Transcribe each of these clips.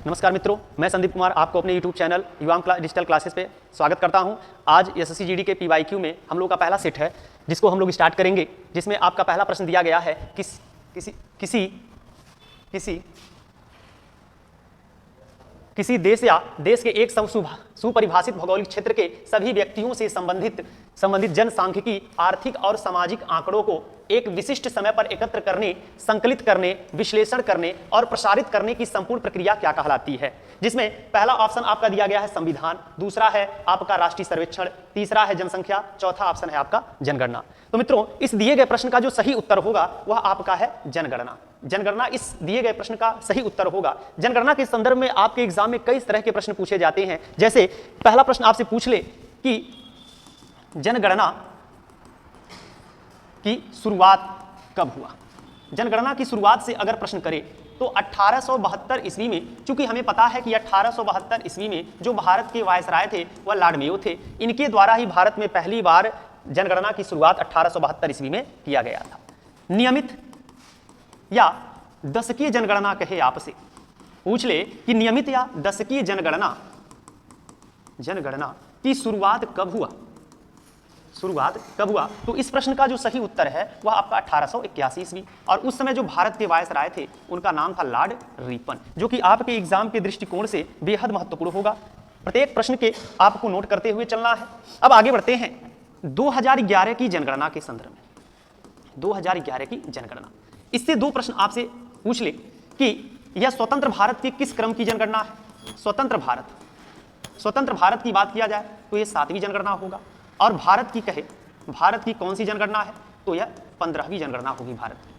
नमस्कार मित्रों, मैं संदीप कुमार आपको अपने YouTube चैनल युवाम डिजिटल क्लासेस पे स्वागत करता हूं। आज एसएससी जीडी के PYQ में हम लोग का पहला सेट है जिसको हम लोग स्टार्ट करेंगे, जिसमें आपका पहला प्रश्न दिया गया है किसी देश या देश के एक सुपरिभाषित भौगोलिक क्षेत्र के सभी व्यक्तियों से संबंधित जनसांख्यिकी, आर्थिक और सामाजिक आंकड़ों को एक विशिष्ट समय पर एकत्र करने, संकलित करने, विश्लेषण करने और प्रसारित करने की संपूर्ण प्रक्रिया क्या कहलाती है। जिसमें पहला ऑप्शन आपका दिया गया है संविधान, दूसरा है आपका राष्ट्रीय सर्वेक्षण, तीसरा है जनसंख्या, चौथा ऑप्शन है आपका जनगणना। तो मित्रों, इस दिए गए प्रश्न का जो सही उत्तर होगा वह आपका है जनगणना। जनगणना इस दिए गए प्रश्न का सही उत्तर होगा। जनगणना के संदर्भ में आपके एग्जाम में कई तरह के प्रश्न पूछे जाते हैं। जैसे पहला प्रश्न आपसे पूछ ले कि जनगणना की शुरुआत कब हुआ। जनगणना की शुरुआत से अगर प्रश्न करे तो 1872 ईस्वी में, चूंकि हमें पता है कि 1872 ईस्वी में जो भारत के वायसराय थे वह लॉर्ड मेयो थे। इनके द्वारा ही भारत में पहली बार जनगणना की शुरुआत 1872 ईस्वी में किया गया था। नियमित या दशकीय जनगणना कहे आपसे पूछ ले कि नियमित या दशकीय जनगणना की शुरुआत कब हुआ, तो इस प्रश्न का जो सही उत्तर है वह आपका 1881 ईस्वी। और उस समय जो भारत के वायसराय थे उनका नाम था लॉर्ड रिपन, जो कि आपके एग्जाम के दृष्टिकोण से बेहद महत्वपूर्ण होगा। प्रत्येक प्रश्न के आपको नोट करते हुए चलना है। अब आगे बढ़ते हैं 2011 की जनगणना के संदर्भ में। 2011 की जनगणना, इससे दो प्रश्न आपसे पूछ ले कि यह स्वतंत्र भारत के किस क्रम की जनगणना है। स्वतंत्र भारत की बात किया जाए तो यह 7वीं जनगणना होगा। और भारत की कौन सी जनगणना है, तो यह 15वीं जनगणना होगी भारत की।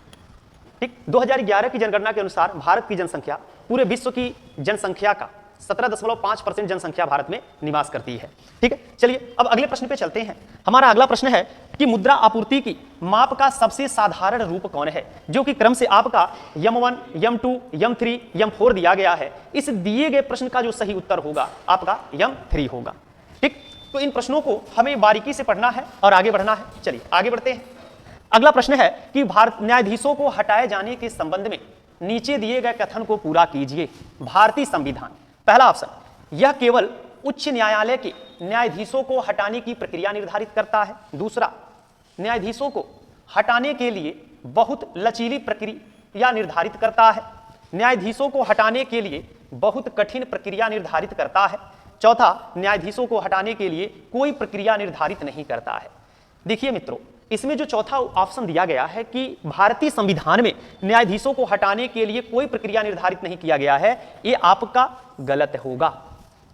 ठीक, 2011 की जनगणना के अनुसार भारत की जनसंख्या पूरे विश्व की जनसंख्या का 17.5% जनसंख्या भारत में निवास करती है। ठीक है, चलिए अब अगले प्रश्न पे चलते हैं। हमारा अगला प्रश्न है कि मुद्रा आपूर्ति की माप का सबसे साधारण रूप कौन है, जो कि क्रम से आपका M1, M2, M3, M4 दिया गया है। इस दिए गए प्रश्न का जो सही उत्तर होगा आपका M3 होगा। ठीक, तो इन प्रश्नों को हमें बारीकी से पढ़ना है और आगे बढ़ना है। चलिए आगे बढ़ते हैं। अगला प्रश्न है कि भारत न्यायाधीशों को हटाए जाने के संबंध में नीचे दिए गए कथन को पूरा कीजिए। भारतीय संविधान, पहला ऑप्शन, यह केवल उच्च न्यायालय के न्यायाधीशों को हटाने की प्रक्रिया निर्धारित करता है। दूसरा, न्यायाधीशों को हटाने के लिए बहुत लचीली प्रक्रिया निर्धारित करता है। न्यायाधीशों को हटाने के लिए बहुत कठिन प्रक्रिया निर्धारित करता है। चौथा, न्यायाधीशों को हटाने के लिए कोई प्रक्रिया निर्धारित नहीं करता है। देखिए मित्रों, इसमें जो चौथा ऑप्शन दिया गया है कि भारतीय संविधान में न्यायाधीशों को हटाने के लिए कोई प्रक्रिया निर्धारित नहीं किया गया है, यह आपका गलत होगा।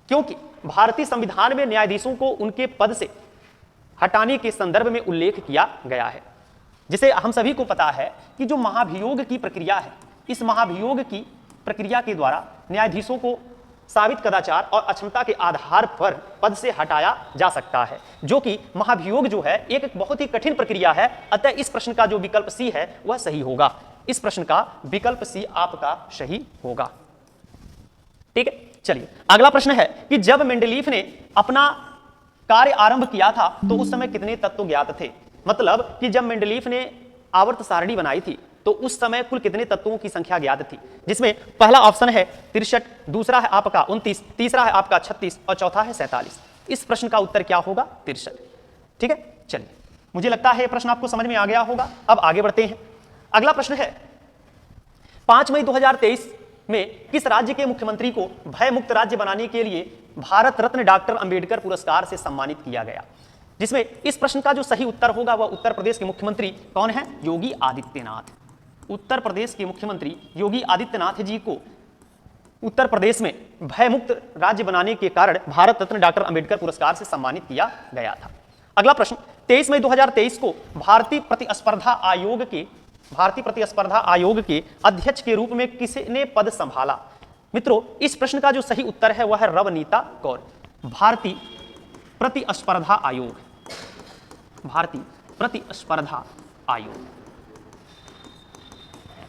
क्योंकि भारतीय संविधान में न्यायाधीशों को उनके पद से हटाने के संदर्भ में उल्लेख किया गया है। जिसे हम सभी को पता है कि जो महाभियोग की प्रक्रिया है, इस महाभियोग की प्रक्रिया के द्वारा न्यायाधीशों को साबित कदाचार और अक्षमता के आधार पर पद से हटाया जा सकता है, जो कि महाभियोग जो है एक बहुत ही कठिन प्रक्रिया है। अतः इस प्रश्न का जो विकल्प सी है वह सही होगा। इस प्रश्न का विकल्प सी आपका सही होगा। ठीक है, चलिए अगला प्रश्न है कि जब मेंडलीफ ने अपना कार्य आरंभ किया था तो उस समय कितने तत्व ज्ञात थे। मतलब कि जब मेंडलीफ ने आवर्त सारणी बनाई थी तो उस समय कुल कितने तत्वों की संख्या ज्ञात थी। जिसमें पहला ऑप्शन है 63, दूसरा है आपका 29, तीसरा है आपका 36 और चौथा है 47। इस प्रश्न का उत्तर क्या होगा, 63। ठीक है, चलिए मुझे लगता है यह प्रश्न आपको समझ में आ गया होगा। अब आगे बढ़ते हैं। अगला प्रश्न है 5 मई 2023 में किस राज्य के मुख्यमंत्री को भय मुक्त राज्य बनाने के लिए भारत रत्न डॉक्टर अंबेडकर पुरस्कार से सम्मानित किया गया। जिसमें इस प्रश्न का जो सही उत्तर होगा वह उत्तर प्रदेश के मुख्यमंत्री कौन है, योगी आदित्यनाथ। उत्तर प्रदेश के मुख्यमंत्री योगी आदित्यनाथ जी को उत्तर प्रदेश में भयमुक्त राज्य बनाने के कारण भारत रत्न डॉक्टर अंबेडकर पुरस्कार से सम्मानित किया गया था। अगला प्रश्न 23 मई 2023 को भारतीय प्रतिस्पर्धा आयोग के अध्यक्ष के रूप में किसने पद संभाला। मित्रों, इस प्रश्न का जो सही उत्तर है वह है रवनीता कौर। भारतीय प्रतिस्पर्धा आयोग,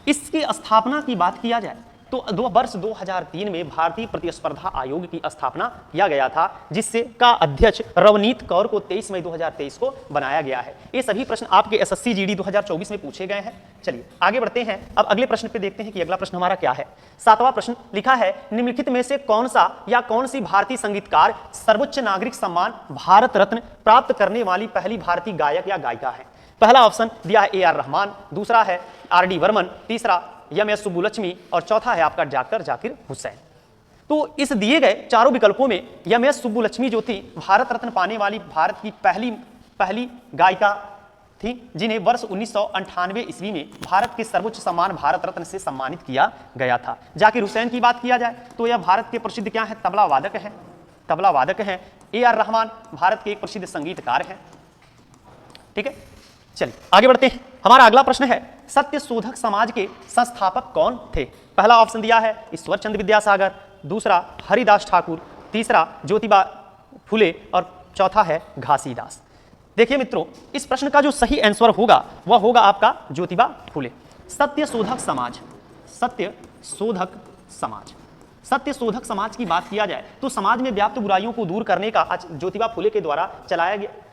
इसकी स्थापना की बात किया जाए तो वर्ष 2003 में भारतीय प्रतिस्पर्धा आयोग की स्थापना किया गया था, जिससे का अध्यक्ष रवनीत कौर को 23 मई 2023 को बनाया गया है। ये सभी प्रश्न आपके एसएससी जीडी 2024 में पूछे गए हैं। चलिए आगे बढ़ते हैं। अब अगले प्रश्न पे देखते हैं कि अगला प्रश्न हमारा क्या है। 7वां प्रश्न लिखा है, निम्नलिखित में से कौन सा या कौन सी भारतीय संगीतकार सर्वोच्च नागरिक सम्मान भारत रत्न प्राप्त करने वाली पहली भारतीय गायक या गायिका है? पहला ऑप्शन दिया है ए.आर. रहमान, दूसरा है आर.डी. बर्मन, तीसरा एम.एस. सुब्बुलक्ष्मी और चौथा है आपका डॉक्टर जाकिर हुसैन। तो इस दिए गए चारों विकल्पों में एम.एस. सुब्बुलक्ष्मी जो थी भारत रत्न पाने वाली भारत की पहली गायिका थी, जिन्हें वर्ष 1998 ईस्वी में भारत के सर्वोच्च सम्मान भारत रत्न से सम्मानित किया गया था। जाकिर हुसैन की बात किया जाए तो यह भारत के प्रसिद्ध क्या है, तबला वादक हैं। ए.आर. रहमान भारत के एक प्रसिद्ध संगीतकार हैं। ठीक है, चलिए आगे बढ़ते हैं। हमारा अगला प्रश्न है, सत्य शोधक समाज के संस्थापक कौन थे? पहला ऑप्शन दिया है ईश्वर चंद्र विद्यासागर, दूसरा हरिदास ठाकुर, तीसरा ज्योतिबा फुले और चौथा है घासीदास। देखिए मित्रों, इस प्रश्न का जो सही आंसर होगा वह होगा आपका ज्योतिबा फुले। सत्य शोधक समाज की बात किया जाए तो समाज में व्याप्त बुराइयों को दूर करने का ज्योतिबा फुले के द्वारा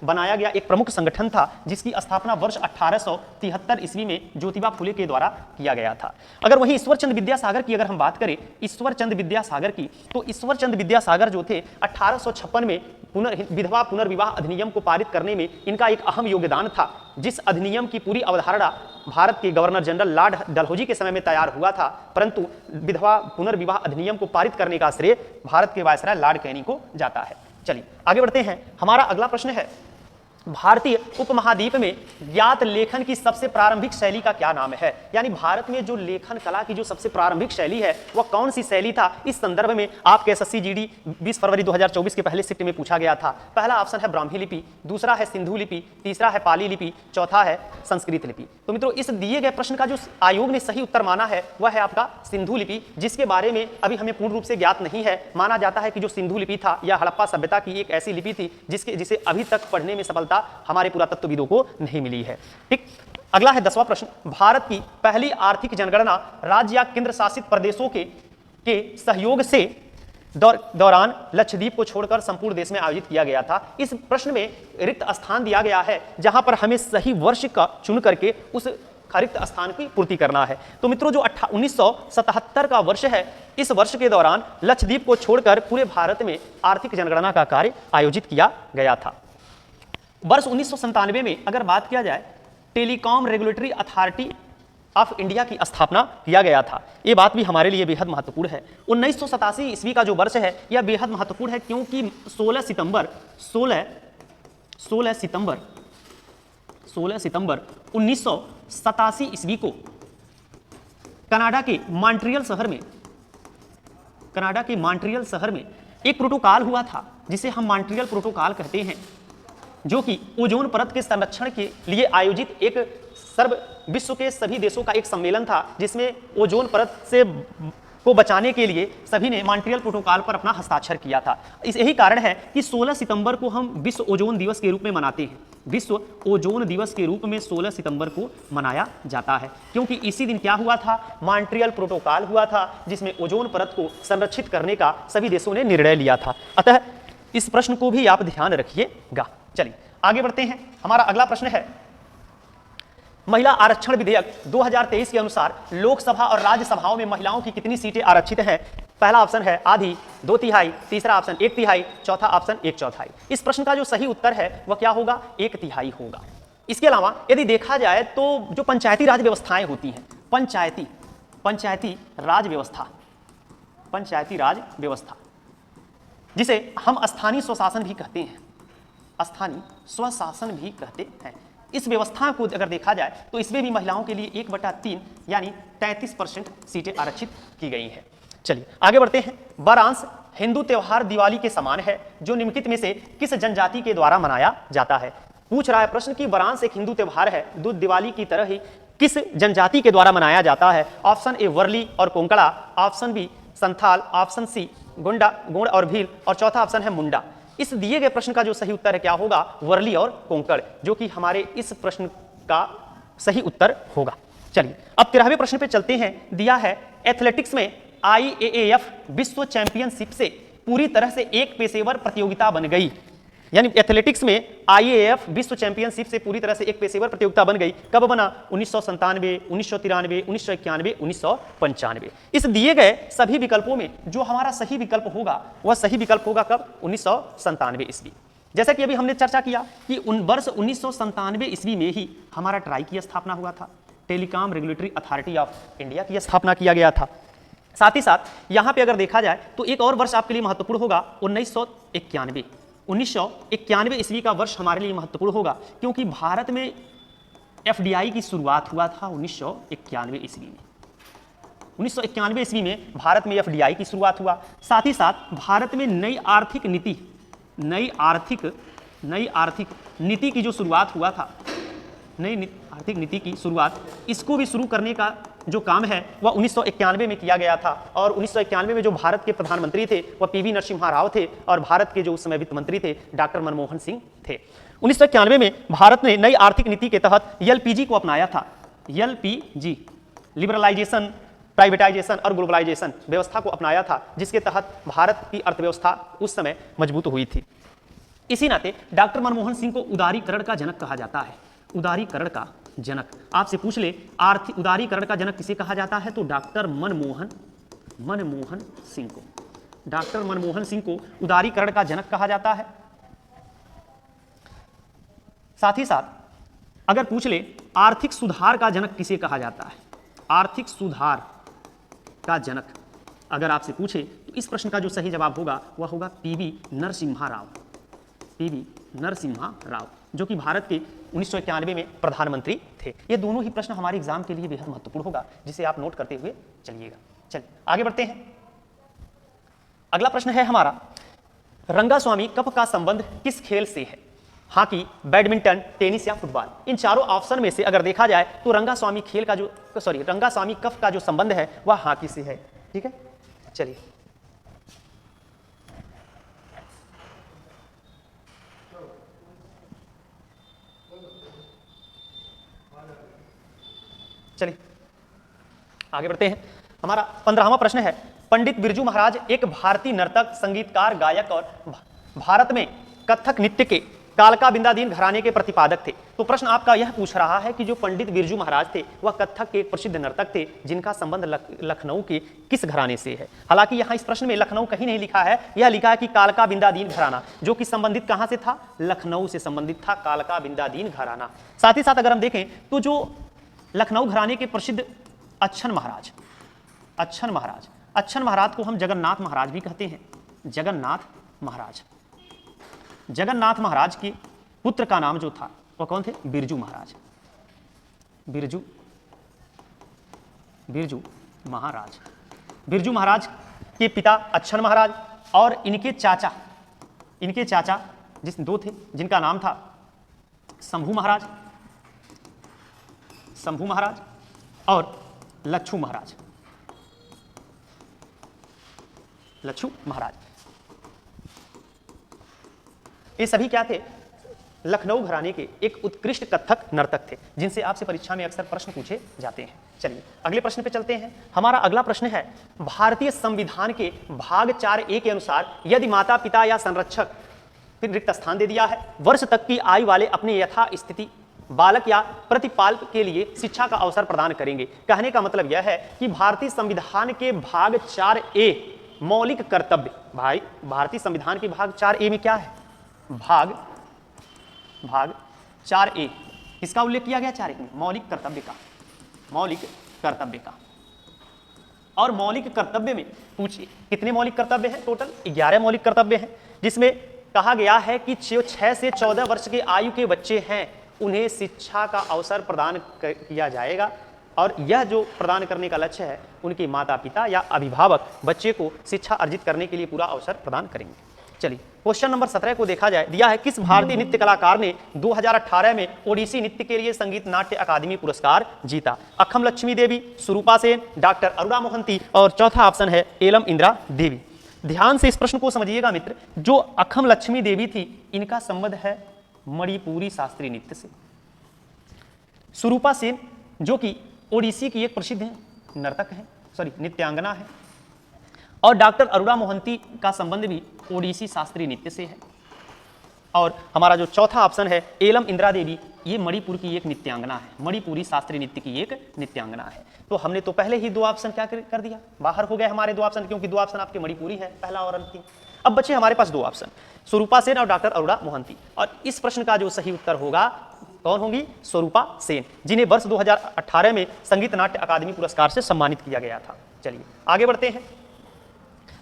बनाया गया एक प्रमुख संगठन था, जिसकी स्थापना वर्ष 1873 ईस्वी में ज्योतिबा फुले के द्वारा किया गया था। अगर वहीं ईश्वरचंद्र विद्यासागर की अगर हम बात करें, ईश्वरचंद्र विद्यासागर की, तो ईश्वरचंद्र विद्यासागर जो थे 1856 में विधवा पुनर्विवाह अधिनियम को पारित करने में इनका एक अहम योगदान था, जिस अधिनियम की पूरी अवधारणा भारत के गवर्नर जनरल लॉर्ड डलहौजी के समय में तैयार हुआ था, परंतु विधवा पुनर्विवाह अधिनियम को पारित करने का श्रेय भारत के वायसराय लॉर्ड कैनी को जाता है। चलिए आगे बढ़ते हैं। हमारा अगला प्रश्न है, भारतीय उपमहाद्वीप में ज्ञात लेखन की सबसे प्रारंभिक शैली का क्या नाम है? यानी भारत में जो लेखन कला की जो सबसे प्रारंभिक शैली है वह कौन सी शैली था? इस संदर्भ में आपके एसएससी जीडी 20 फरवरी 2024 के पहले शिफ्ट में पूछा गया था। पहला ऑप्शन है ब्राह्मी लिपि, दूसरा है सिंधु लिपि, तीसरा है पाली लिपि, चौथा है संस्कृत लिपि। तो मित्रों, इस दिए गए प्रश्न का जो आयोग ने सही उत्तर माना है वह है आपका सिंधु लिपि, जिसके बारे में अभी हमें पूर्ण रूप से ज्ञात नहीं है। माना जाता है कि जो सिंधु लिपि था यह हड़प्पा सभ्यता की एक ऐसी लिपि थी जिसे अभी तक पढ़ने में सफलता हमारे पुरातत्वविदों को नहीं मिली है। ठीक, अगला है 10वां प्रश्न, भारत की पहली आर्थिक जनगणना राज्य या केंद्र शासित प्रदेशों के सहयोग से दौरान लक्षद्वीप को छोड़कर संपूर्ण देश में आयोजित किया गया था। इस प्रश्न में रिक्त स्थान दिया गया है, जहां पर हमें सही वर्ष का चुन करके उस रिक्त स्थान की पूर्ति करना है। तो मित्रों, जो 1977 का वर्ष है, इस वर्ष के दौरान लक्षद्वीप को छोड़कर पूरे भारत में आर्थिक जनगणना का कार्य आयोजित किया गया था। वर्ष 1997 में अगर बात किया जाए, telecom regulatory authority of India की स्थापना किया गया था। यह बात भी हमारे लिए बेहद महत्वपूर्ण है। 1987 ईस्वी का जो वर्ष है यह बेहद महत्वपूर्ण है, क्योंकि 16 सितंबर 1987 ईस्वी को कनाडा के मॉन्ट्रियल शहर में एक प्रोटोकॉल हुआ था, जिसे हम मॉन्ट्रियल प्रोटोकॉल कहते हैं, जो कि ओजोन परत के संरक्षण के लिए आयोजित एक विश्व के सभी देशों का एक सम्मेलन था, जिसमें ओजोन परत से को बचाने के लिए सभी ने मॉन्ट्रियल प्रोटोकॉल पर अपना हस्ताक्षर किया था। यही कारण है कि 16 सितंबर को हम विश्व ओजोन दिवस के रूप में मनाते हैं। विश्व ओजोन दिवस के रूप में 16 सितंबर को मनाया जाता है, क्योंकि इसी दिन क्या हुआ था, मॉन्ट्रियल प्रोटोकॉल हुआ था, जिसमें ओजोन परत को संरक्षित करने का सभी देशों ने निर्णय लिया था। अतः इस प्रश्न को भी आप ध्यान रखिएगा। चलिए आगे बढ़ते हैं। हमारा अगला प्रश्न है, महिला आरक्षण विधेयक 2023 के अनुसार लोकसभा और राज्यसभाओं में महिलाओं की कितनी सीटें आरक्षित हैं? पहला ऑप्शन है आधी, 2/3, तीसरा ऑप्शन 1/3, चौथा ऑप्शन 1/4। इस प्रश्न का जो सही उत्तर है वह क्या होगा, 1/3 होगा। इसके अलावा यदि देखा जाए तो जो पंचायती राज व्यवस्थाएं होती हैं, पंचायती राज व्यवस्था जिसे हम स्थानीय स्वशासन भी कहते हैं, इस व्यवस्था को अगर देखा जाए तो इसमें भी महिलाओं के लिए 1/3 यानी 33% सीटें आरक्षित की गई हैं। चलिए आगे बढ़ते हैं। वारांश हिंदू त्योहार दिवाली के समान है, जो निम्नलिखित में से किस जनजाति के द्वारा मनाया जाता है? पूछ रहा है प्रश्न कि वारांश एक हिंदू त्योहार है, जो दिवाली की तरह ही किस जनजाति के द्वारा मनाया जाता है? ऑप्शन ए वर्ली और Konkada, option B Santhal, option C Gond और भील और चौथा ऑप्शन है मुंडा। इस दिए गए प्रश्न का जो सही उत्तर है क्या होगा, वर्ली और कोंकण, जो कि हमारे इस प्रश्न का सही उत्तर होगा। चलिए अब 13वें प्रश्न पे चलते हैं। दिया है एथलेटिक्स में IAAF विश्व चैंपियनशिप से पूरी तरह से एक पेशेवर प्रतियोगिता बन गई। यानी एथलेटिक्स में IAAF विश्व चैंपियनशिप से पूरी तरह से एक पेशेवर प्रतियोगिता बन गई। कब बना? 1997, 1993, 1991, 1995। इस दिए गए सभी विकल्पों में जो हमारा सही विकल्प होगा वह सही विकल्प होगा कब? 1997 ईस्वी। जैसा कि अभी हमने चर्चा किया कि वर्ष 1997 ईस्वी में ही हमारा ट्राई की स्थापना हुआ था, telecom regulatory authority of India की स्थापना किया गया था। साथ ही साथ यहाँ पे अगर देखा जाए तो एक और वर्ष आपके लिए महत्वपूर्ण होगा 1991। 1991 ईस्वी का वर्ष हमारे लिए महत्वपूर्ण होगा क्योंकि भारत में FDI की शुरुआत हुआ था 1991 ईस्वी में। 1991 ईस्वी में भारत में FDI की शुरुआत हुआ। साथ ही साथ भारत में नई आर्थिक नीति की जो शुरुआत हुआ था, नई आर्थिक नीति की शुरुआत, इसको भी शुरू करने का जो काम है वह 1991 में किया गया था। और 1991 में जो भारत के प्रधानमंत्री थे वह PV नरसिम्हा राव थे और भारत के जो उस समय वित्त मंत्री थे डॉक्टर मनमोहन सिंह थे। 1991 में भारत ने नई आर्थिक नीति के तहत LPG को अपनाया था। LPG, लिबरलाइजेशन, प्राइवेटाइजेशन और ग्लोबलाइजेशन व्यवस्था को अपनाया था, जिसके तहत भारत की अर्थव्यवस्था उस समय मजबूत हुई थी। इसी नाते डॉक्टर मनमोहन सिंह को उदारीकरण का जनक कहा जाता है। उदारीकरण का जनक, आपसे पूछ ले आर्थिक उदारीकरण का जनक किसे कहा जाता है तो डॉक्टर मनमोहन सिंह को, डॉक्टर मनमोहन सिंह को उदारीकरण का जनक कहा जाता है। साथ ही साथ अगर पूछ ले आर्थिक सुधार का जनक किसे कहा जाता है, आर्थिक सुधार का जनक अगर आपसे पूछे तो इस प्रश्न का जो सही जवाब होगा वह होगा PV नरसिम्हा राव। PV नरसिम्हा राव जो कि भारत के 1991 में प्रधानमंत्री थे। ये दोनों ही प्रश्न हमारे एग्जाम के लिए बेहद महत्वपूर्ण होगा, जिसे आप नोट करते हुए चलिएगा। चलिए आगे बढ़ते हैं। अगला प्रश्न है हमारा, रंगास्वामी कप का संबंध किस खेल से है? हॉकी, बैडमिंटन, टेनिस या फुटबॉल? इन चारों ऑप्शन में से अगर देखा जाए तो रंगास्वामी कप का जो संबंध है वह हॉकी से है। ठीक है, चलिए आगे बढ़ते हैं। हमारा 15वां प्रश्न है, पंडित बिरजू महाराज एक भारतीय नर्तक, संगीतकार, गायक और भारत में कथक नृत्य के कालका बिंदादीन घराने के प्रतिपादक थे। तो प्रश्न आपका यह पूछ रहा है कि जो पंडित बिरजू महाराज थे वह कथक के एक प्रसिद्ध नर्तक थे जिनका संबंध लखनऊ के किस घराने से है? हालांकि यहाँ इस प्रश्न में लखनऊ कहीं नहीं लिखा है, यह लिखा है कि कालका बिंदादीन घराना, जो कि संबंधित कहाँ से था? लखनऊ से संबंधित था कालका बिंदादीन घराना। साथ ही साथ अगर हम देखें तो जो लखनऊ घराने के प्रसिद्ध अच्छन महाराज को हम जगन्नाथ महाराज भी कहते हैं। जगन्नाथ महाराज के पुत्र का नाम जो था वह कौन थे? बिरजू महाराज। बिरजू महाराज के पिता अच्छन महाराज और इनके चाचा जिस दो थे जिनका नाम था शंभू महाराज और लच्छू महाराज। ये सभी क्या थे? लखनऊ घराने के एक उत्कृष्ट कथक नर्तक थे जिनसे आपसे परीक्षा में अक्सर प्रश्न पूछे जाते हैं। चलिए अगले प्रश्न पे चलते हैं। हमारा अगला प्रश्न है, भारतीय संविधान के भाग 4A के अनुसार यदि माता पिता या संरक्षक, फिर रिक्त स्थान दे दिया है, वर्ष तक की आयु वाले अपने यथास्थिति बालक या प्रतिपालक के लिए शिक्षा का अवसर प्रदान करेंगे। कहने का मतलब यह है कि भारतीय संविधान के भाग 4A मौलिक कर्तव्य, भाई भारतीय संविधान के भाग 4A में क्या है? भाग 4A किसका उल्लेख किया गया? 4A में मौलिक कर्तव्य का। और मौलिक कर्तव्य में पूछिए कितने मौलिक कर्तव्य हैं? टोटल 11 मौलिक कर्तव्य हैं, जिसमें कहा गया है कि 6 से 14 वर्ष के आयु के बच्चे हैं उन्हें शिक्षा का अवसर प्रदान किया जाएगा। और यह जो प्रदान करने का लक्ष्य है, उनके माता पिता या अभिभावक बच्चे को शिक्षा अर्जित करने के लिए पूरा अवसर प्रदान करेंगे। चलिए क्वेश्चन नंबर 17 को देखा जाए। दिया है, किस भारतीय नृत्य कलाकार ने 2018 में ओडिसी नृत्य के लिए संगीत नाट्य अकादमी पुरस्कार जीता? अखम लक्ष्मी देवी, सुरूपा सेन, डॉक्टर अरुणा मोहंती और चौथा ऑप्शन है एलम इंदिरा देवी। ध्यान से इस प्रश्न को समझिएगा मित्र। जो अखम लक्ष्मी देवी थी, इनका संबंध है मणिपुरी शास्त्रीय नृत्य से। सुरूपा सेन जो कि ओडिसी की एक प्रसिद्ध नर्तक है, नृत्यांगना है, और डॉक्टर अरुणा मोहंती का संबंध भी ओडिसी शास्त्रीय नृत्य से है। और हमारा जो चौथा ऑप्शन है एलम इंदिरा देवी, ये मणिपुर की एक नृत्यांगना है, मणिपुरी शास्त्रीय नृत्य की एक नृत्यांगना है। तो हमने तो पहले ही 2 ऑप्शन क्या कर दिया, बाहर हो गए हमारे 2 ऑप्शन, क्योंकि 2 ऑप्शन आपके मणिपुरी है, पहला और अंतिम। अब बचे हमारे पास 2 ऑप्शन, स्वरूपा सेन और डॉक्टर अरुणा मोहंती। और इस प्रश्न का जो सही उत्तर होगा कौन होंगी, स्वरूपा सेन, जिन्हें वर्ष 2018 में संगीत नाट्य अकादमी पुरस्कार से सम्मानित किया गया था। चलिए आगे बढ़ते हैं।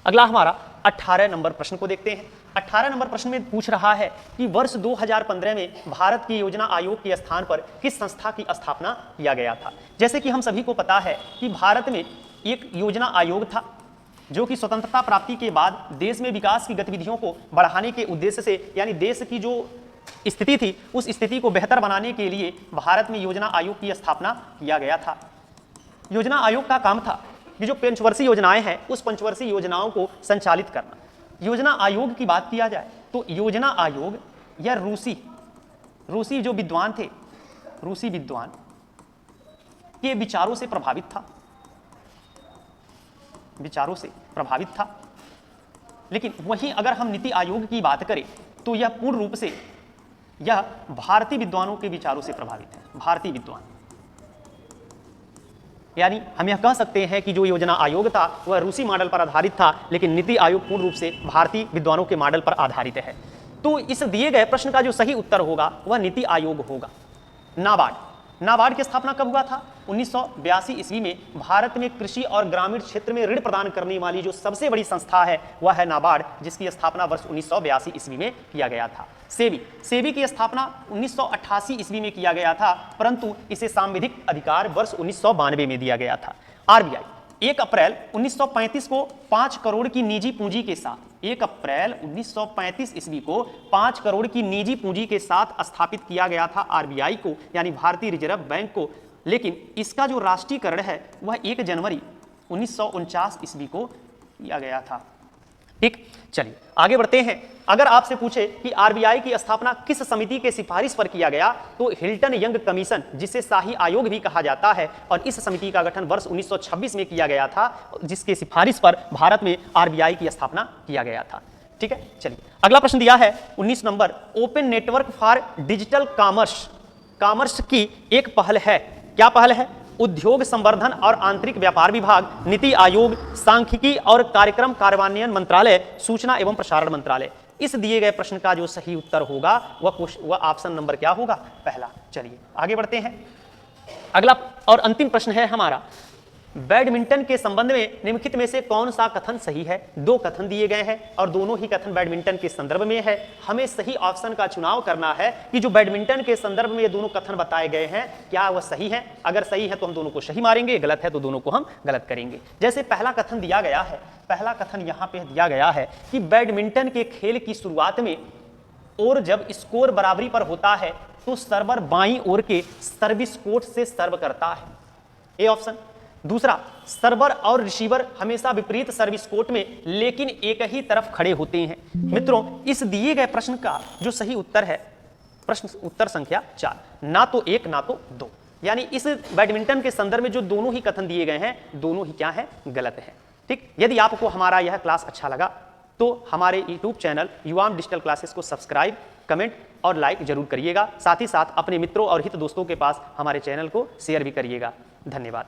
अगला हमारा 18 नंबर प्रश्न को देखते हैं। 18 नंबर प्रश्न में पूछ रहा है कि वर्ष 2015 में भारत की योजना आयोग के स्थान पर किस संस्था की स्थापना किया गया था। जैसे कि हम सभी को पता है कि भारत में एक योजना आयोग था जो कि स्वतंत्रता प्राप्ति के बाद देश में विकास की गतिविधियों को बढ़ाने के उद्देश्य से, यानी देश की जो स्थिति थी उस स्थिति को बेहतर बनाने के लिए भारत में योजना आयोग की स्थापना किया गया था। योजना आयोग का काम था कि जो पंचवर्षीय योजनाएं हैं उस पंचवर्षीय योजनाओं को संचालित करना। योजना आयोग की बात किया जाए तो योजना आयोग या रूसी जो विद्वान थे, रूसी विद्वान के विचारों से प्रभावित था, लेकिन वहीं अगर हम नीति आयोग की बात करें तो यह पूर्ण रूप से यह भारतीय विद्वानों के विचारों से प्रभावित है। भारतीय विद्वान, यानी हम यह कह सकते हैं कि जो योजना आयोग था वह रूसी मॉडल पर आधारित था, लेकिन नीति आयोग पूर्ण रूप से भारतीय विद्वानों के मॉडल पर आधारित है। तो इस दिए गए प्रश्न का जो सही उत्तर होगा वह नीति आयोग होगा। नाबार्ड की स्थापना कब हुआ था, 1982 ईस्वी में। भारत में कृषि और ग्रामीण क्षेत्र में ऋण प्रदान करने वाली जो सबसे बड़ी संस्था है वह है नाबार्ड, जिसकी स्थापना वर्ष 1982 ईस्वी में किया गया था। सेबी की स्थापना 1988 ईस्वी में किया गया था, परंतु इसे सांविधिक अधिकार वर्ष 1992 में दिया गया था। आरबीआई 1 अप्रैल 1935 को 5 करोड़ की निजी पूंजी के साथ 1 अप्रैल 1935 ईस्वी को 5 करोड़ की निजी पूंजी के साथ स्थापित किया गया था आरबीआई को, यानी भारतीय रिजर्व बैंक को। लेकिन इसका जो राष्ट्रीयकरण है वह 1 जनवरी 1949 ईस्वी को किया गया था। ठीक, चलिए आगे बढ़ते हैं। अगर आपसे पूछे कि आरबीआई की स्थापना किस समिति के सिफारिश पर किया गया, तो हिल्टन यंग कमीशन, जिसे शाही आयोग भी कहा जाता है, और इस समिति का गठन वर्ष 1926 में किया गया था, जिसके सिफारिश पर भारत में आरबीआई की स्थापना किया गया था। ठीक है, चलिए अगला प्रश्न दिया है 19 number, open network for digital commerce की एक पहल है। क्या पहल है, उद्योग संवर्धन और आंतरिक व्यापार विभाग, नीति आयोग, सांख्यिकी और कार्यक्रम कार्यान्वयन मंत्रालय, सूचना एवं प्रसारण मंत्रालय। इस दिए गए प्रश्न का जो सही उत्तर होगा वह ऑप्शन नंबर क्या होगा, पहला। चलिए आगे बढ़ते हैं। अगला और अंतिम प्रश्न है हमारा, बैडमिंटन के संबंध में निम्नलिखित में से कौन सा कथन सही है। 2 कथन दिए गए हैं और दोनों ही कथन बैडमिंटन के संदर्भ में है। हमें सही ऑप्शन का चुनाव करना है कि जो बैडमिंटन के संदर्भ में ये दोनों कथन बताए गए हैं क्या वह सही है। अगर सही है तो हम दोनों को सही मारेंगे, गलत है तो दोनों को हम गलत करेंगे। जैसे पहला कथन दिया गया है, पहला कथन यहाँ पे दिया गया है कि बैडमिंटन के खेल की शुरुआत में और जब स्कोर बराबरी पर होता है तो सर्वर बाईं ओर के सर्विस कोर्ट से सर्व करता है, ए ऑप्शन। दूसरा, सर्वर और रिसीवर हमेशा विपरीत सर्विस कोर्ट में लेकिन एक ही तरफ खड़े होते हैं। मित्रों, इस दिए गए प्रश्न का जो सही उत्तर है, प्रश्न उत्तर संख्या 4, ना तो 1 ना तो 2, यानी इस बैडमिंटन के संदर्भ में जो दोनों ही कथन दिए गए हैं दोनों ही क्या है, गलत है। ठीक, यदि आपको हमारा यह क्लास अच्छा लगा तो हमारे यूट्यूब चैनल युवाम डिजिटल क्लासेस को सब्सक्राइब, कमेंट और लाइक जरूर करिएगा। साथ ही साथ अपने मित्रों और हित दोस्तों के पास हमारे चैनल को शेयर भी करिएगा। धन्यवाद।